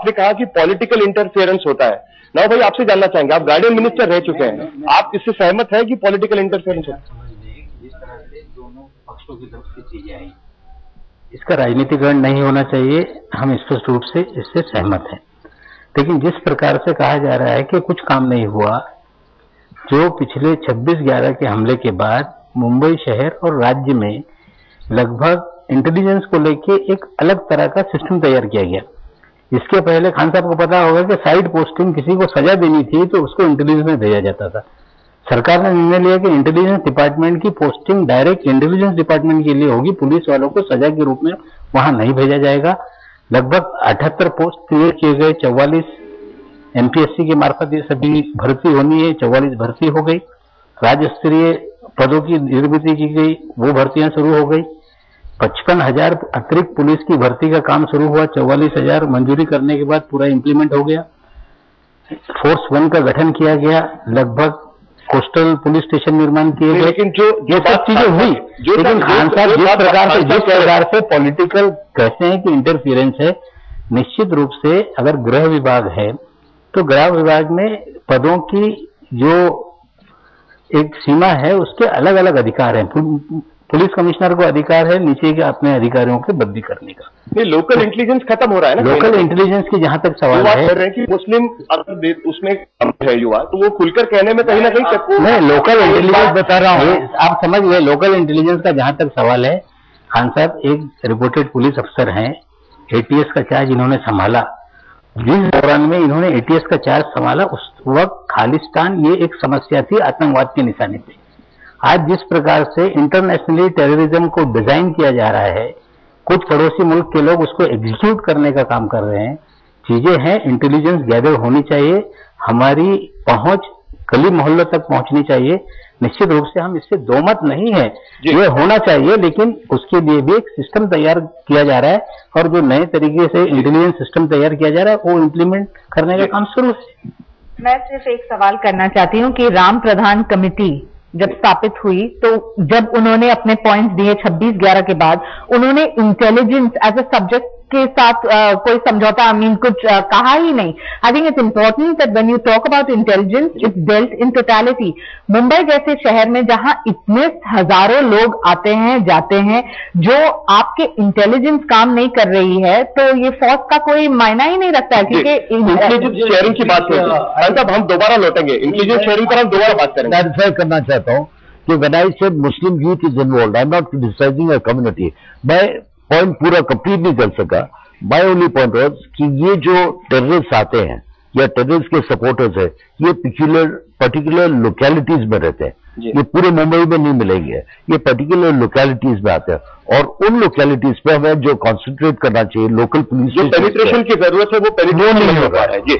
आपने कहा कि पॉलिटिकल इंटरफेरेंस होता है। ना भाई आपसे जानना चाहेंगे, आप गार्डियन मिनिस्टर रह चुके हैं, आप इससे सहमत हैं कि पॉलिटिकल इंटरफेरेंस होता है? जिस तरह से दोनों पक्षों की तरफ से चीजें आई, इसका राजनीतिकरण नहीं होना चाहिए, हम स्पष्ट रूप से इससे सहमत हैं। लेकिन जिस प्रकार से कहा जा रहा है कि कुछ काम नहीं हुआ, जो पिछले 26/11 के हमले के बाद मुंबई शहर और राज्य में लगभग इंटेलिजेंस को लेके एक अलग तरह का सिस्टम तैयार किया गया। इसके पहले खान साहब को पता होगा कि साइड पोस्टिंग किसी को सजा देनी थी तो उसको इंटेलिजेंस में भेजा जाता था। सरकार ने निर्णय लिया कि इंटेलिजेंस डिपार्टमेंट की पोस्टिंग डायरेक्ट इंटेलिजेंस डिपार्टमेंट के लिए होगी, पुलिस वालों को सजा के रूप में वहां नहीं भेजा जाएगा। लगभग 78 पोस्ट क्लियर किए गए, 44 एमपीएससी के मार्फत ये सभी भर्ती होनी है, 44 भर्ती हो गई। राज्य स्तरीय पदों की निर्मिति की गई, वो भर्तियां शुरू हो गई। 55,000 अतिरिक्त पुलिस की भर्ती का काम शुरू हुआ, 44,000 मंजूरी करने के बाद पूरा इंप्लीमेंट हो गया। फोर्स 1 का गठन किया गया, लगभग कोस्टल पुलिस स्टेशन निर्माण किए गए। लेकिन जो सब चीजें हुई, लेकिन खान साहब जिस प्रकार से पॉलिटिकल कहते हैं कि इंटरफियरेंस है, निश्चित रूप से अगर गृह विभाग है तो गृह विभाग में पदों की जो एक सीमा है उसके अलग अलग अधिकार हैं। पुलिस कमिश्नर को अधिकार है नीचे के अपने अधिकारियों के बदली करने का। नहीं, लोकल इंटेलिजेंस खत्म हो रहा है ना। लोकल इंटेलिजेंस की जहां तक सवाल है, कर रहे हैं कि मुस्लिम अगर उसमें है युवा, तो वो खुलकर कहने में कहीं ना कहीं मैं लोकल इंटेलिजेंस बता रहा हूँ, आप समझ गए। लोकल इंटेलिजेंस का जहां तक सवाल है, खान साहब एक रिपोर्टेड पुलिस अफसर हैं, एटीएस का चार्ज इन्होंने संभाला। जिस दौरान में इन्होंने एटीएस का चार्ज संभाला उस वक्त खालिस्तान ये एक समस्या थी, आतंकवाद के निशाने पे। आज जिस प्रकार से इंटरनेशनली टेररिज्म को डिजाइन किया जा रहा है, कुछ पड़ोसी मुल्क के लोग उसको एग्जीक्यूट करने का काम कर रहे हैं। चीजें हैं, इंटेलिजेंस गैदर होनी चाहिए, हमारी पहुंच गली मोहल्लों तक पहुंचनी चाहिए। निश्चित रूप से हम इससे दो मत नहीं है, ये होना चाहिए, लेकिन उसके लिए भी एक सिस्टम तैयार किया जा रहा है और जो नए तरीके से इंटेलिजेंस सिस्टम तैयार किया जा रहा है वो इम्प्लीमेंट करने का काम शुरू है। मैं सिर्फ एक सवाल करना चाहती हूँ कि राम प्रधान कमेटी जब स्थापित हुई तो जब उन्होंने अपने पॉइंट्स दिए 26/11 के बाद, उन्होंने इंटेलिजेंस एज अ सब्जेक्ट के साथ कोई समझौता कुछ कहा ही नहीं। I think it's important that when you talk about intelligence it's dealt in totality. Mumbai जैसे शहर में जहां इतने हजारों लोग आते हैं जाते हैं, जो आपके इंटेलिजेंस काम नहीं कर रही है तो ये फोर्स का कोई मायना ही नहीं रखता है। क्योंकि इंटेलिजेंस शेयरिंग की बात करें तब हम दोबारा लौटेंगे, इंटेलिजेंस शेयरिंग पर हम दोबारा बात करेंगे। क्लैरिफाई करना चाहता हूँ कि when I said Muslim youth is involved, I am not criticising a community. मैं पॉइंट पूरा कंप्लीट नहीं कर सका। माय ओनली पॉइंट वाज कि ये जो टेररिस्ट आते हैं या टेररिस्ट के सपोर्टर्स है, ये पर्टिकुलर लोकेलिटीज में रहते हैं, ये पूरे मुंबई में नहीं मिलेंगे, ये पर्टिकुलर लोकेलिटीज में आते हैं। और उन लोकेलिटीज पे हमें जो कॉन्सेंट्रेट करना चाहिए, लोकल पुलिस जो पेनिट्रेशन की जरूरत है वो पेनिट्रेशन नहीं हो पा रहा है जी।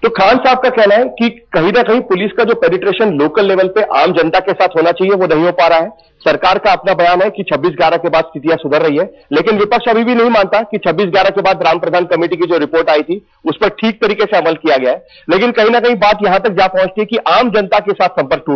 तो खान साहब का कहना है कि कहीं ना कहीं पुलिस का जो पेनिट्रेशन लोकल लेवल पे आम जनता के साथ होना चाहिए वो नहीं हो पा रहा है। सरकार का अपना बयान है कि 26/11 के बाद स्थितियां सुधर रही है, लेकिन विपक्ष अभी भी नहीं मानता कि 26/11 के बाद राम प्रधान कमेटी की जो रिपोर्ट आई थी उस पर ठीक तरीके से अमल किया गया है। लेकिन कहीं ना कहीं बात यहां तक जा पहुंचती है कि आम जनता के साथ संपर्क टूट